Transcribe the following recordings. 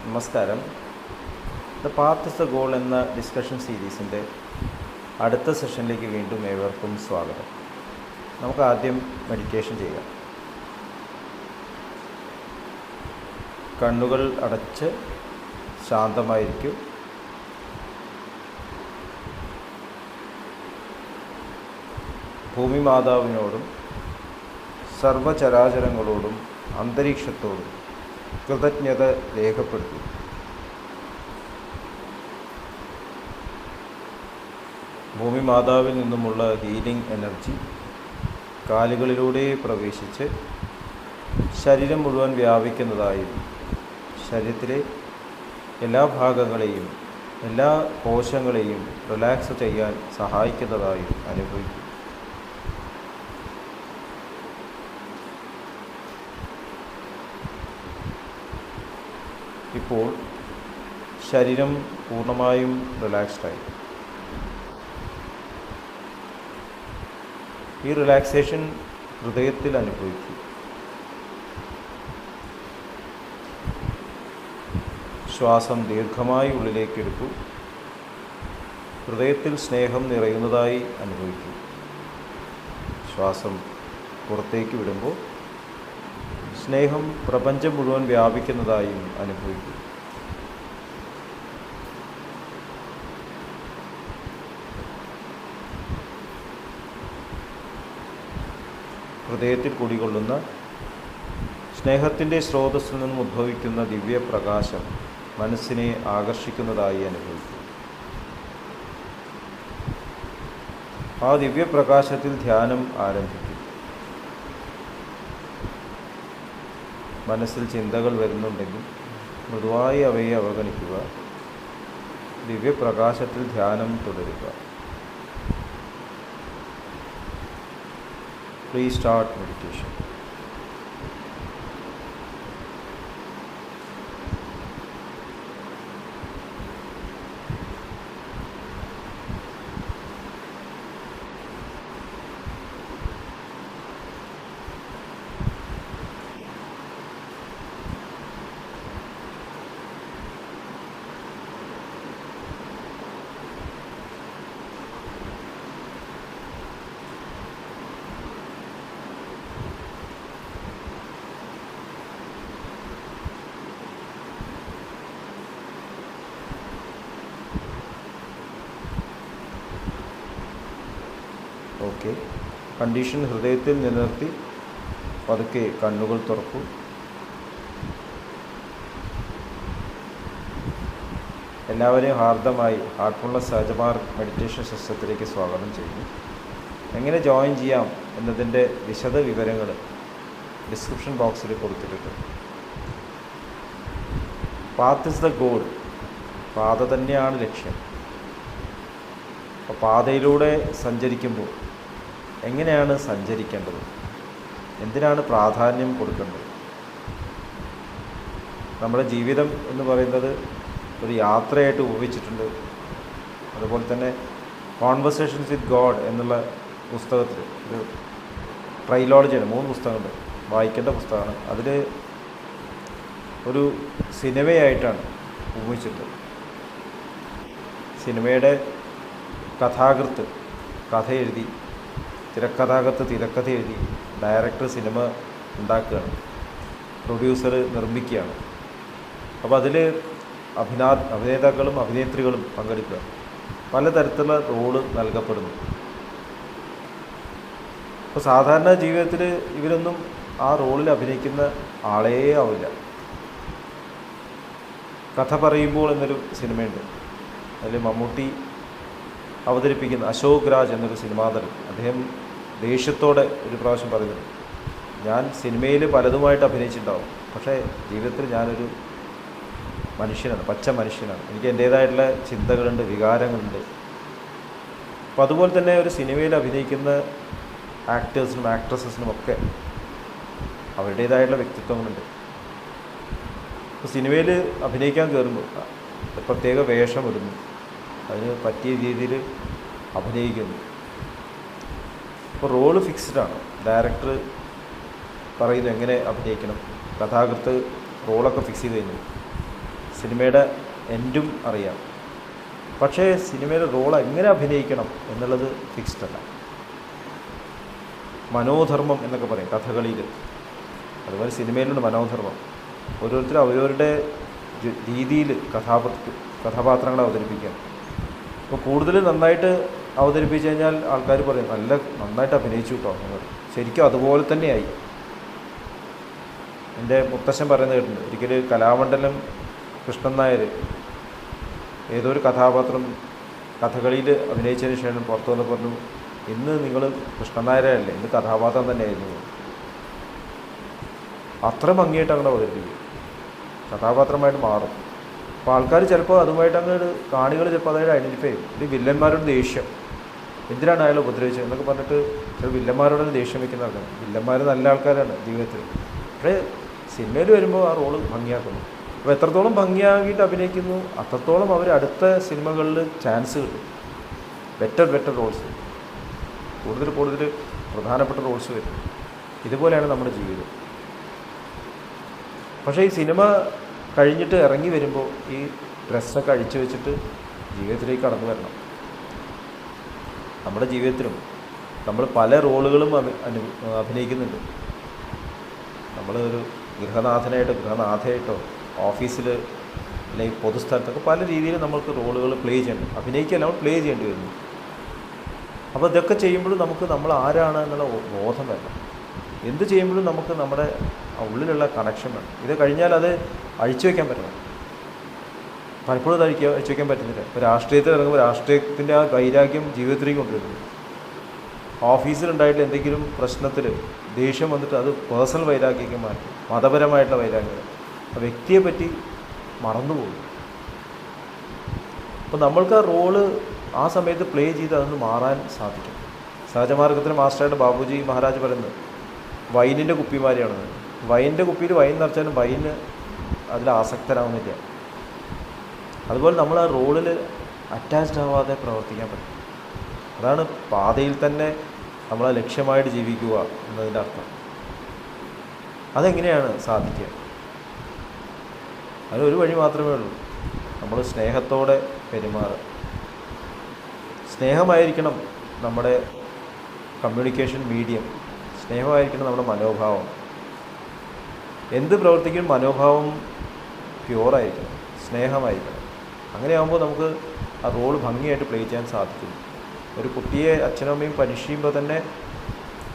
നമസ്കാരം. The path is the goal എന്ന discussion സീരീസിൻ്റെ അടുത്ത സെഷനിലേക്ക് വീണ്ടും ഏവർക്കും സ്വാഗതം. നമുക്ക് ആദ്യം മെഡിറ്റേഷൻ ചെയ്യാം. കണ്ണുകൾ അടച്ച് ശാന്തമായിരിക്കും. ഭൂമി മാതാവിനോടും സർവചരാചരങ്ങളോടും അന്തരീക്ഷത്തോടും കൃതജ്ഞത രേഖപ്പെടുത്തി. ഭൂമി മാതാവിൽ നിന്നുമുള്ള ഹീലിംഗ് എനർജി കാലുകളിലൂടെ പ്രവേശിച്ച് ശരീരം മുഴുവൻ വ്യാപിക്കുന്നതായും ശരീരത്തിലെ എല്ലാ ഭാഗങ്ങളെയും എല്ലാ കോശങ്ങളെയും റിലാക്സ് ചെയ്യാൻ സഹായിക്കുന്നതായും അനുഭവിക്കും. ഇപ്പോൾ ശരീരം പൂർണ്ണമായും റിലാക്സ്ഡായി. ഈ റിലാക്സേഷൻ ഹൃദയത്തിൽ അനുഭവിക്കും. ശ്വാസം ദീർഘമായി ഉള്ളിലേക്ക് എടുക്കൂ. ഹൃദയത്തിൽ സ്നേഹം നിറയുന്നതായി അനുഭവിക്കും. ശ്വാസം പുറത്തേക്ക് വിടുമ്പോൾ സ്നേഹം പ്രപഞ്ചം മുഴുവൻ വ്യാപിക്കുന്നതായും അനുഭവിക്കും. ഹൃദയത്തിൽ കുടികൊള്ളുന്ന സ്നേഹത്തിൻ്റെ സ്രോതസ്സിൽ നിന്നും ഉദ്ഭവിക്കുന്ന ദിവ്യപ്രകാശം മനസ്സിനെ ആകർഷിക്കുന്നതായി അനുഭവിക്കും. ആ ദിവ്യപ്രകാശത്തിൽ ധ്യാനം ആരംഭിക്കും. മനസ്സിൽ ചിന്തകൾ വരുന്നുണ്ടെങ്കിൽ മൃദുവായി അവയെ അവഗണിക്കുക. ദിവ്യപ്രകാശത്തിൽ ധ്യാനം തുടരുക. Please start meditation. Okay. Condition ഹൃദയത്തിൽ നിലനിർത്തി പതുക്കെ കണ്ണുകൾ തുറക്കൂ. എല്ലാവരെയും ഹാർദമായി ഹാർട്ട്ഫുൾനെസ് സഹജമാർ മെഡിറ്റേഷൻ സിസ്റ്റത്തിലേക്ക് സ്വാഗതം ചെയ്യുന്നു. എങ്ങനെ ജോയിൻ ചെയ്യാം എന്നതിൻ്റെ വിശദ വിവരങ്ങൾ ഡിസ്ക്രിപ്ഷൻ ബോക്സിൽ കൊടുത്തിട്ടുണ്ട്. Path is the goal. പാത തന്നെയാണ് ലക്ഷ്യം. അപ്പോൾ പാതയിലൂടെ സഞ്ചരിക്കുമ്പോൾ എങ്ങനെയാണ് സഞ്ചരിക്കേണ്ടത്, എന്തിനാണ് പ്രാധാന്യം കൊടുക്കേണ്ടത്? നമ്മുടെ ജീവിതം എന്ന് പറയുന്നത് ഒരു യാത്രയായിട്ട് ഉപയോഗിച്ചിട്ടുണ്ട്. അതുപോലെ തന്നെ കോൺവെർസേഷൻസ് വിത്ത് ഗോഡ് എന്നുള്ള പുസ്തകത്തിൽ ഒരു ട്രൈലോളജിയാണ്, 3 പുസ്തകമുണ്ട്, വായിക്കേണ്ട പുസ്തകമാണ്. അതിൽ ഒരു സിനിമയായിട്ടാണ് ഉപയോഗിച്ചിട്ടുള്ളത്. സിനിമയുടെ കഥാകൃത്ത് കഥ എഴുതി, തിരക്കഥാകൃത്ത് തിരക്കഥ എഴുതി, ഡയറക്ടർ സിനിമ ഉണ്ടാക്കുകയാണ്, പ്രൊഡ്യൂസർ നിർമ്മിക്കുകയാണ്. അപ്പോൾ അതിൽ അഭിനേതാക്കളും അഭിനേത്രികളും പങ്കെടുക്കുക. പലതരത്തിലുള്ള റോള് നൽകപ്പെടുന്നു. അപ്പോൾ സാധാരണ ജീവിതത്തിൽ ഇവരൊന്നും ആ റോളിൽ അഭിനയിക്കുന്ന ആളേ ആവില്ല. കഥ പറയുമ്പോൾ എന്നൊരു സിനിമയുണ്ട്. അതിൽ മമ്മൂട്ടി അവതരിപ്പിക്കുന്ന അശോക് രാജ് എന്നൊരു സിനിമാതരൻ, അദ്ദേഹം ദേഷ്യത്തോടെ ഒരു പ്രാവശ്യം പറയുന്നുണ്ട്, ഞാൻ സിനിമയിൽ പലതുമായിട്ട് അഭിനയിച്ചിട്ടുണ്ടാവും, പക്ഷേ ജീവിതത്തിൽ ഞാനൊരു മനുഷ്യനാണ്, പച്ച മനുഷ്യനാണ്, എനിക്ക് എൻ്റേതായിട്ടുള്ള ചിന്തകളുണ്ട്, വികാരങ്ങളുണ്ട്. അപ്പോൾ അതുപോലെ തന്നെ ഒരു സിനിമയിൽ അഭിനയിക്കുന്ന ആക്ടേഴ്സിനും ആക്ട്രസസിനും ഒക്കെ അവരുടേതായിട്ടുള്ള വ്യക്തിത്വങ്ങളുണ്ട്. അപ്പോൾ സിനിമയിൽ അഭിനയിക്കാൻ കയറുമ്പോൾ പ്രത്യേക വേഷം ഇടുന്നു, അതിന് പറ്റിയ രീതിയിൽ അഭിനയിക്കുന്നു. അപ്പോൾ റോള് ഫിക്സ്ഡാണ്. ഡയറക്ടർ പറയുന്നു എങ്ങനെ അഭിനയിക്കണം, കഥാകൃത്ത് റോളൊക്കെ ഫിക്സ് ചെയ്ത് കഴിഞ്ഞു. സിനിമയുടെ എൻഡും അറിയാം. പക്ഷേ സിനിമയുടെ റോൾ എങ്ങനെ അഭിനയിക്കണം എന്നുള്ളത് ഫിക്സ്ഡ് അല്ല. മനോധർമ്മം എന്നൊക്കെ പറയും കഥകളിയിൽ. അതുപോലെ സിനിമയിലുണ്ട് മനോധർമ്മം. ഓരോരുത്തരും അവരവരുടെ രീതിയിൽ കഥാപാത്രങ്ങളെ അവതരിപ്പിക്കാം. അപ്പോൾ കൂടുതൽ നന്നായിട്ട് അവതരിപ്പിച്ച് കഴിഞ്ഞാൽ ആൾക്കാർ പറയും നന്നായിട്ട് അഭിനയിച്ചു കേട്ടോ എന്ന് പറയും. ശരിക്കും അതുപോലെ തന്നെയായി. എൻ്റെ മുത്തശ്ശൻ പറയുന്നത് കേട്ടിട്ടുണ്ട്. ഒരിക്കൽ കലാമണ്ഡലം കൃഷ്ണൻ നായർ ഏതോ ഒരു കഥാപാത്രം കഥകളിയിൽ അഭിനയിച്ചതിന് ശേഷം പുറത്തു വന്ന് പറഞ്ഞു, ഇന്ന് നിങ്ങൾ കൃഷ്ണൻ നായരല്ലേ, ഇന്ന് കഥാപാത്രം തന്നെയായിരുന്നു. അത്ര ഭംഗിയായിട്ട് അങ്ങനെ അവതരിപ്പിക്കും, കഥാപാത്രമായിട്ട് മാറും. അപ്പോൾ ആൾക്കാർ ചിലപ്പോൾ അതുമായിട്ട് അങ്ങോട്ട് കാണികൾ ചിലപ്പോൾ അതായത് ഐഡൻറ്റിഫൈ ചെയ്യും. ഇത് വില്ലന്മാരോട് ദേഷ്യം, എന്തിനാണ് അയാൾ ഉപദ്രവിച്ചത് എന്നൊക്കെ പറഞ്ഞിട്ട് ചില വില്ലന്മാരോട് ദേഷ്യം വയ്ക്കുന്ന ആൾക്കാർ. വില്ലന്മാർ നല്ല ആൾക്കാരാണ് ജീവിതത്തിൽ. പക്ഷേ സിനിമയിൽ വരുമ്പോൾ ആ റോള് ഭംഗിയാക്കുന്നു. അപ്പോൾ എത്രത്തോളം ഭംഗിയാക്കിയിട്ട് അഭിനയിക്കുന്നു അത്രത്തോളം അവർ അടുത്ത സിനിമകളിൽ ചാൻസ് കിട്ടും. ബെറ്റർ റോൾസ്, കൂടുതൽ പ്രധാനപ്പെട്ട റോൾസ് വരും. ഇതുപോലെയാണ് നമ്മുടെ ജീവിതം. പക്ഷേ ഈ സിനിമ കഴിഞ്ഞിട്ട് ഇറങ്ങി വരുമ്പോൾ ഈ ഡ്രസ്സൊക്കെ അഴിച്ചു വെച്ചിട്ട് ജീവിതത്തിലേക്ക് കടന്നു വരണം. നമ്മുടെ ജീവിതത്തിലും നമ്മൾ പല റോളുകളും അഭിനയിക്കുന്നുണ്ട്. നമ്മൾ ഒരു ഗൃഹനാഥയായിട്ടോ ഓഫീസിൽ അല്ലെങ്കിൽ പൊതുസ്ഥലത്തൊക്കെ പല രീതിയിൽ നമ്മൾക്ക് റോളുകൾ പ്ലേ ചെയ്യണം. അഭിനയിക്കല്ല, നമ്മൾ പ്ലേ ചെയ്യേണ്ടി വരുന്നു. അപ്പോൾ ഇതൊക്കെ ചെയ്യുമ്പോഴും നമ്മൾ ആരാണ് എന്നുള്ള ബോധം വരണം. എന്ത് ചെയ്യുമ്പോഴും നമുക്ക് നമ്മുടെ ഉള്ളിലുള്ള കണക്ഷൻ വേണം. ഇത് കഴിഞ്ഞാൽ അത് അഴിച്ചു വയ്ക്കാൻ പറ്റണം. പലപ്പോഴും അത് അഴിച്ചു വയ്ക്കാൻ പറ്റുന്നില്ല. ഇപ്പോൾ രാഷ്ട്രീയത്തിൽ ഇറങ്ങുമ്പോൾ രാഷ്ട്രീയത്തിൻ്റെ ആ വൈരാഗ്യം ജീവിതത്തിലേക്ക് കൊണ്ടുവരുന്നു. ഓഫീസിലുണ്ടായിട്ട് എന്തെങ്കിലും പ്രശ്നത്തിൽ ദേഷ്യം വന്നിട്ട് അത് പേഴ്സണൽ വൈരാഗ്യಕ್ಕೆ മാറ്റും, മതപരമായിട്ടുള്ള വൈരാഗ്യം. വ്യക്തിയെ പറ്റി മറന്നുപോകും. അപ്പോൾ നമ്മൾക്ക് ആ റോള് ആ സമയത്ത് പ്ലേ ചെയ്ത് അതൊന്ന് മാറാൻ സാധിക്കും. സഹജമാർഗത്തിൽ മാസ്റ്ററായിട്ട് ബാബുജി മഹാരാജ് പറയുന്നത് വൈനിൻ്റെ കുപ്പിമാരെയാണ്. വൈനിൻ്റെ കുപ്പിയിൽ വൈൻ നിറച്ചാലും വൈന് അതിൽ ആസക്തരാകുന്നില്ല. അതുപോലെ നമ്മൾ ആ റോളിൽ അറ്റാച്ച്ഡ് ആവാതെ പ്രവർത്തിക്കാൻ പറ്റും. അതാണ് പാതയിൽ തന്നെ നമ്മളെ ലക്ഷ്യമായിട്ട് ജീവിക്കുക എന്നതിൻ്റെ അർത്ഥം. അതെങ്ങനെയാണ് സാധിക്കുക? അതിനൊരു വഴി മാത്രമേ ഉള്ളൂ. നമ്മൾ സ്നേഹത്തോടെ പെരുമാറുക. സ്നേഹമായിരിക്കണം നമ്മുടെ കമ്മ്യൂണിക്കേഷൻ മീഡിയം. സ്നേഹമായിരിക്കണം നമ്മുടെ മനോഭാവം. എന്ത് പ്രവർത്തിക്കും മനോഭാവം പ്യുവറായിരിക്കണം, സ്നേഹമായിരിക്കണം. അങ്ങനെയാകുമ്പോൾ നമുക്ക് ആ റോൾ ഭംഗിയായിട്ട് പ്ലേ ചെയ്യാൻ സാധിക്കും. ഒരു കുട്ടിയെ അച്ഛനും അമ്മയും പരീക്ഷിക്കുമ്പോൾ തന്നെ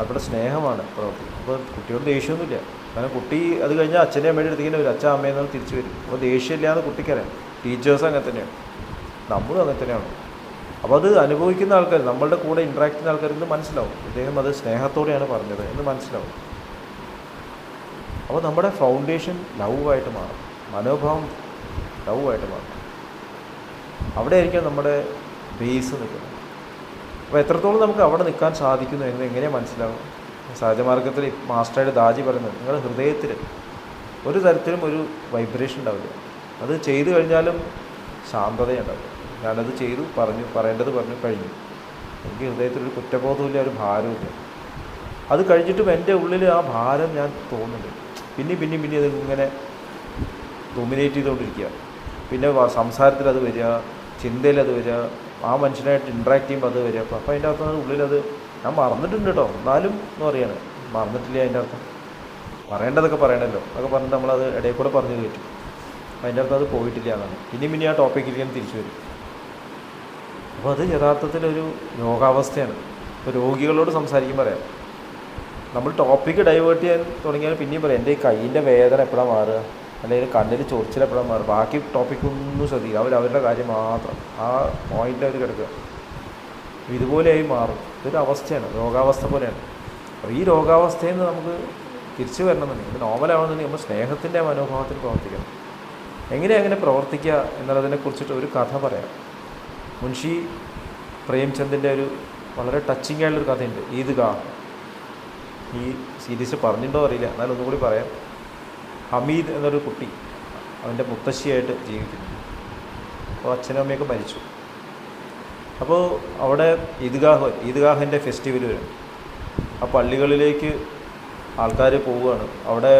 അവിടെ സ്നേഹമാണ് പ്രവർത്തിക്കുന്നത്. അപ്പോൾ കുട്ടിയോട് ദേഷ്യമൊന്നുമില്ല. കാരണം കുട്ടി അത് കഴിഞ്ഞാൽ അച്ഛനെ അമ്മയുടെ അടുത്തേക്ക് ഒരു അച്ഛൻ അമ്മയെന്ന് തിരിച്ചു വരും. അപ്പോൾ ദേഷ്യമില്ലാന്ന് കുട്ടിക്കറിയാം. ടീച്ചേഴ്സ് അങ്ങനെ തന്നെയാണ്, നമ്മളും അങ്ങനെ തന്നെയാണ്. അപ്പോൾ അത് അനുഭവിക്കുന്ന ആൾക്കാർ, നമ്മളുടെ കൂടെ ഇൻട്രാക്ട് ചെയ്യുന്ന ആൾക്കാർക്ക് ഇത് മനസ്സിലാവും, അദ്ദേഹം അത് സ്നേഹത്തോടെയാണ് പറഞ്ഞത് എന്ന് മനസ്സിലാവും. അപ്പോൾ നമ്മുടെ ഫൗണ്ടേഷൻ ലവായിട്ട് മാറും, മനോഭാവം ലവായിട്ട് മാറും. അവിടെ ആയിരിക്കും നമ്മുടെ ബേസ് നിൽക്കുന്നത്. അപ്പോൾ എത്രത്തോളം നമുക്ക് അവിടെ നിൽക്കാൻ സാധിക്കുന്നു എന്ന് എങ്ങനെയാണ് മനസ്സിലാവും? സഹജമാർഗത്തിൽ മാസ്റ്ററായിട്ട് ദാജി പറയുന്നത്, നിങ്ങളുടെ ഹൃദയത്തിൽ ഒരു തരത്തിലും ഒരു വൈബ്രേഷൻ ഉണ്ടാവില്ല. അത് ചെയ്തു കഴിഞ്ഞാലും ശാന്തതയുണ്ടാവില്ല. ഞാനത് ചെയ്തു, പറയേണ്ടത് പറഞ്ഞു, കഴിഞ്ഞു. എനിക്ക് ഹൃദയത്തിലൊരു കുറ്റബോധമില്ല, ഒരു ഭാരവുമില്ല. അത് കഴിഞ്ഞിട്ടും എൻ്റെ ഉള്ളിൽ ആ ഭാരം ഞാൻ തോന്നുന്നുണ്ട്. പിന്നെ അതിങ്ങനെ ഡൊമിനേറ്റ് ചെയ്തുകൊണ്ടിരിക്കുക. പിന്നെ സംസാരത്തിൽ അത് വരിക, ചിന്തയിൽ അത് വരിക, ആ മനുഷ്യനായിട്ട് ഇൻട്രാക്ട് ചെയ്യുമ്പോൾ അത് വരിക. അപ്പോൾ അതിൻ്റെ അർത്ഥം ഉള്ളിലത് ഞാൻ മറന്നിട്ടുണ്ട് കേട്ടോ, എന്നാലും എന്ന് പറയാണ്, മറന്നിട്ടില്ല. അതിൻ്റെ അർത്ഥം പറയേണ്ടതൊക്കെ പറയണമല്ലോ, അതൊക്കെ പറഞ്ഞിട്ട് നമ്മളത് ഇടയിൽ കൂടെ പറഞ്ഞു കയറ്റും. അതിൻ്റെ അർത്ഥം അത് പോയിട്ടില്ല എന്നാണ്. പിന്നെ ആ ടോപ്പിക്കിലേക്ക് തിരിച്ചു വരും. അപ്പോൾ അത് യഥാർത്ഥത്തിലൊരു രോഗാവസ്ഥയാണ്. ഇപ്പോൾ രോഗികളോട് സംസാരിക്കും പറയാം, നമ്മൾ ടോപ്പിക്ക് ഡൈവേർട്ട് ചെയ്യാൻ തുടങ്ങിയാൽ പിന്നെയും പറയാം എൻ്റെ ഈ കയ്യിൻ്റെ വേദന എപ്പോഴാണ് മാറുക, അല്ലെങ്കിൽ കണ്ണിൽ ചൊറിച്ചിൽ എപ്പോഴാണ് മാറുക, ബാക്കി ടോപ്പിക്കൊന്നും ശ്രദ്ധിക്കുക. അവരുടെ കാര്യം മാത്രം ആ പോയിൻ്റ് അവർ കിടക്കുക. ഇതുപോലെയായി മാറും. ഇതൊരു അവസ്ഥയാണ്, രോഗാവസ്ഥ പോലെയാണ്. അപ്പോൾ ഈ രോഗാവസ്ഥയിൽ നിന്ന് നമുക്ക് തിരിച്ചു വരണമെന്നുണ്ടെങ്കിൽ, ഇത് നോർമലാവണമെന്നുണ്ടെങ്കിൽ നമ്മൾ സ്നേഹത്തിൻ്റെ മനോഭാവത്തിൽ പ്രവർത്തിക്കണം. എങ്ങനെ പ്രവർത്തിക്കുക എന്നുള്ളതിനെക്കുറിച്ചിട്ട് ഒരു കഥ പറയാം. മുൻഷി പ്രേംചന്ദിൻ്റെ ഒരു വളരെ ടച്ചിങ് ആയിട്ടുള്ളൊരു കഥയുണ്ട്, ഈദ്ഗാഹ്. ഈ സീരീസ് പറഞ്ഞിട്ടുണ്ടോ അറിയില്ല, എന്നാലും ഒന്നുകൂടി പറയാം. ഹമീദ് എന്നൊരു കുട്ടി അവൻ്റെ മുത്തശ്ശിയായിട്ട് ജീവിക്കുന്നു. അപ്പോൾ അച്ഛനും അമ്മയൊക്കെ മരിച്ചു. അപ്പോൾ അവിടെ ഈദ്ഗാഹിൻ്റെ ഫെസ്റ്റിവൽ വരും. ആ പള്ളികളിലേക്ക് ആൾക്കാർ പോവുകയാണ്. അവിടെ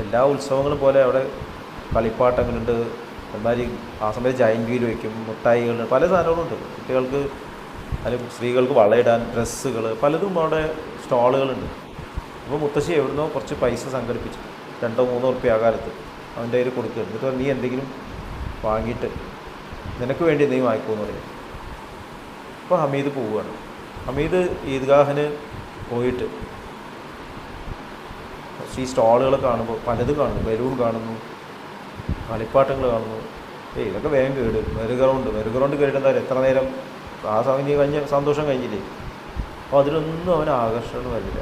എല്ലാ ഉത്സവങ്ങളും പോലെ അവിടെ കളിപ്പാട്ടങ്ങളുണ്ട്, എന്നാൽ ആ സമയത്ത് ജൈൻറ്റ് വീൽ വയ്ക്കും, മുട്ടായികൾ, പല സാധനങ്ങളുണ്ട് കുട്ടികൾക്ക്. അല്ലെങ്കിൽ സ്ത്രീകൾക്ക് വളയിടാൻ ഡ്രസ്സുകൾ പലതും അവിടെ സ്റ്റാളുകളുണ്ട്. അപ്പോൾ മുത്തശ്ശി എവിടുന്നോ കുറച്ച് പൈസ സംഘടിപ്പിച്ചു, 2-3 ഉറുപ്പ്യ ആ കാലത്ത് അവൻ്റെ കയ്യിൽ കൊടുക്കുക. എന്നിട്ട് നീ എന്തെങ്കിലും വാങ്ങിയിട്ട് നിനക്ക് വേണ്ടി എന്തെങ്കിലും വാങ്ങിക്കുമെന്ന് പറയും. അപ്പോൾ ഹമീദ് പോവുകയാണ്. ഹമീദ് ഈദ്ഗാഹിന് പോയിട്ട് ഈ സ്റ്റാളുകൾ കാണുമ്പോൾ പലതും കാണുന്നു. ബലൂൺ കാണുന്നു, കളിപ്പാട്ടങ്ങൾ കാണുന്നു. ഇതൊക്കെ വേഗം കേട്. വെറുഗ്രൗണ്ട് കേട്ടിട്ട് എന്താ എത്ര നേരം ആ സമയം കഴിഞ്ഞ സന്തോഷം കഴിഞ്ഞില്ലേ. അപ്പോൾ അതിലൊന്നും അവന് ആകർഷണം വരില്ല.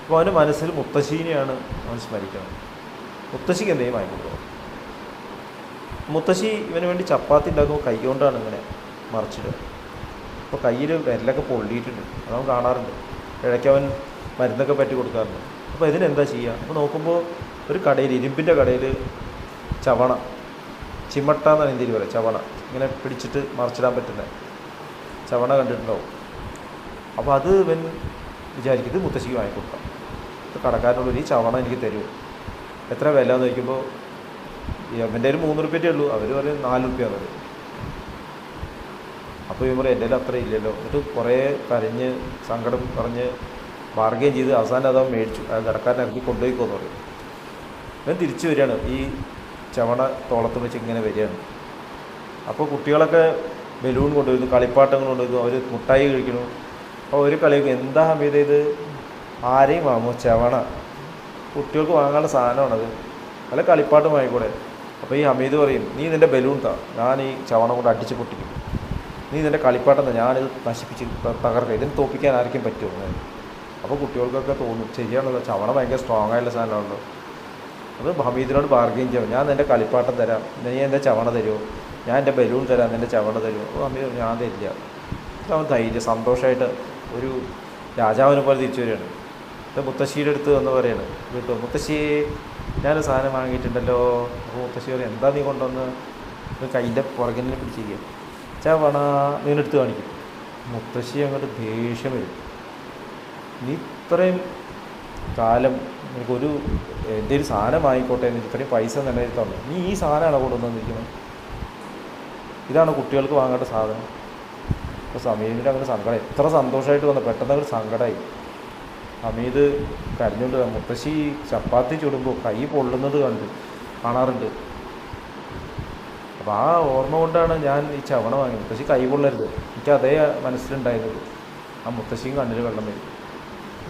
അപ്പോൾ അവൻ്റെ മനസ്സിൽ മുത്തശ്ശീനെയാണ് അവൻ സ്മരിക്കുന്നത്. മുത്തശ്ശിക്ക് എന്തെങ്കിലും വാങ്ങിക്കൊടുക്കണം. മുത്തശ്ശി ഇവന് വേണ്ടി ചപ്പാത്തി ഉണ്ടാക്കുമ്പോൾ കൈ കൊണ്ടാണ് ഇങ്ങനെ മറിച്ചിടുക. അപ്പോൾ കയ്യിൽ വിരലൊക്കെ പൊള്ളിയിട്ടുണ്ട്, അതവൻ കാണാറുണ്ട്. ഇടയ്ക്ക് അവൻ മരുന്നൊക്കെ പറ്റി കൊടുക്കാറുണ്ട്. അപ്പോൾ ഇതിനെന്താ ചെയ്യുക? അപ്പോൾ നോക്കുമ്പോൾ ഒരു കടയിൽ, ഇരുമ്പിൻ്റെ കടയിൽ ചവണ, ചിമട്ട എന്നാണ് ഹിന്ദിയിൽ പറയുക, ചവണ ഇങ്ങനെ പിടിച്ചിട്ട് മറിച്ചിടാൻ പറ്റുന്ന ചവണ കണ്ടിട്ടുണ്ടാവും. അപ്പോൾ അത് ഇവൻ വിചാരിക്കും ഇത് മുത്തശ്ശിക്ക് വാങ്ങിക്കൊടുക്കാം. അപ്പോൾ കടക്കാരനോട് ഈ ചവണ എനിക്ക് തരൂ, എത്ര വില എന്ന് ചോദിക്കുമ്പോൾ അവൻ്റെ ഒരു 3 ഉറുപ്പ്യേ ഉള്ളൂ, അവർ പറയും 4 ഉറുപ്പ്യ എന്നത്. അപ്പോൾ ഇവൻ പറയും എൻ്റെ അത്ര ഇല്ലല്ലോ. എന്നിട്ട് കുറേ കരഞ്ഞ് സങ്കടം പറഞ്ഞ് ബാർഗെയിൻ ചെയ്ത് അവസാനം അതവൻ മേടിച്ചു. ആ കടക്കാരൻ ഇറക്കി കൊണ്ടുപോയിക്കോന്ന് പറയും. ഇവൻ തിരിച്ചു വരികയാണ്, ഈ ചവണ തോളത്ത് വെച്ച് ഇങ്ങനെ വരികയാണ്. അപ്പോൾ കുട്ടികളൊക്കെ ബലൂൺ കൊണ്ടുവരുന്നു, കളിപ്പാട്ടങ്ങൾ കൊണ്ടുവരുന്നു, അവർ മുട്ടായി കഴിക്കുന്നു. അപ്പോൾ ഒരു കളിയൊക്കെ എന്താ ഹമീദ് ഇത് ആരെയും വാങ്ങുമോ ചവണ? കുട്ടികൾക്ക് വാങ്ങാനുള്ള സാധനമാണത്, അല്ല കളിപ്പാട്ടം വാങ്ങിക്കൂടെ? അപ്പോൾ ഈ ഹമീദ് പറയും നീ നിൻ്റെ ബലൂൺ താ, ഞാൻ ഈ ചവണ കൊണ്ട് അടിച്ച് പൊട്ടിക്കും. നീ നിൻ്റെ കളിപ്പാട്ടം താ, ഞാനിത് നശിപ്പിച്ച് തകർക്കാം, ഇതിന് തോൽപ്പിക്കാൻ ആർക്കും പറ്റുമോ? അപ്പോൾ കുട്ടികൾക്കൊക്കെ തോന്നും ശരിയാണല്ലോ, ചവണ ഭയങ്കര സ്ട്രോങ് ആയിട്ടുള്ള സാധനമാണല്ലോ. അത് ഹമീദിനോട് ബാർഗെയിൻ ചെയ്യാം, ഞാൻ നിൻ്റെ കളിപ്പാട്ടം തരാം, നീ എൻ്റെ ചവണ തരുമോ? ഞാൻ എൻ്റെ ബലൂൺ തരാം, നിൻ്റെ ചവണ തരുമോ? അപ്പോൾ ഹമീദ് ഞാൻ തരില്ല. അവൻ ധൈര്യം സന്തോഷമായിട്ട് ഒരു രാജാവിനെ പോലെ തിരിച്ചു വരികയാണ്. ഇത് മുത്തശ്ശിയുടെ അടുത്ത് വന്ന് പറയാണ്, കേട്ടോ മുത്തശ്ശി ഞാനൊരു സാധനം വാങ്ങിയിട്ടുണ്ടല്ലോ. അപ്പോൾ മുത്തശ്ശി പറയും എന്താ നീ കൊണ്ടുവന്ന്? കൈൻ്റെ പുറകിനെ പിടിച്ചിരിക്കുക, ചവണ നീ എടുത്ത് കാണിക്കും. മുത്തശ്ശി അങ്ങോട്ട് ദേഷ്യം വരും. നീ ഇത്രയും കാലം എനിക്കൊരു എന്തെങ്കിലും സാധനം വാങ്ങിക്കോട്ടെ എന്ന് ഇത്രയും പൈസ നിലനിർത്താറുണ്ട്, നീ ഈ സാധനമാണോ കൊണ്ടുവന്നിരിക്കുന്നത്? ഇതാണ് കുട്ടികൾക്ക് വാങ്ങേണ്ട സാധനം. അപ്പോൾ സമീപിൻ്റെ അങ്ങനെ സങ്കടം, എത്ര സന്തോഷമായിട്ട് വന്നു പെട്ടെന്ന് അവർ സങ്കടമായി. ഹമീദ് കരഞ്ഞുകൊണ്ട് മുത്തശ്ശി ചപ്പാത്തി ചുടുമ്പോൾ കൈ പൊള്ളുന്നത് കാണാറുണ്ട്. അപ്പോൾ ആ ഓർമ്മ കൊണ്ടാണ് ഞാൻ ഈ ചവണ വാങ്ങി, മുത്തശ്ശി കൈ പൊള്ളരുത്, എനിക്ക് അതേ മനസ്സിലുണ്ടായിരുന്നത്. ആ മുത്തശ്ശിയും കണ്ണിൽ വെള്ളം വരും.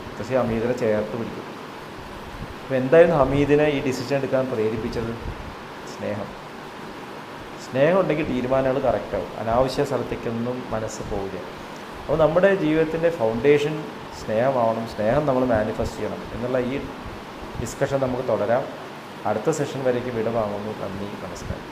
മുത്തശ്ശി ഹമീദിനെ ചേർത്ത് പിടിക്കും. അപ്പോൾ എന്തായിരുന്നു ഹമീദിനെ ഈ ഡിസിഷൻ എടുക്കാൻ പ്രേരിപ്പിച്ചത്? സ്നേഹം ഉണ്ടെങ്കിൽ തീരുമാനങ്ങൾ കറക്റ്റാവും, അനാവശ്യ സ്ഥലത്തേക്കൊന്നും മനസ്സ് പോവില്ല. അപ്പോൾ നമ്മുടെ ജീവിതത്തിൻ്റെ ഫൗണ്ടേഷൻ സ്നേഹമാവണം, സ്നേഹം നമ്മൾ മാനിഫെസ്റ്റ് ചെയ്യണം എന്നുള്ള ഈ ഡിസ്കഷൻ നമുക്ക് തുടരാം. അടുത്ത സെഷൻ വരേക്കും വിട വാങ്ങുന്നു. നന്ദി, നമസ്കാരം.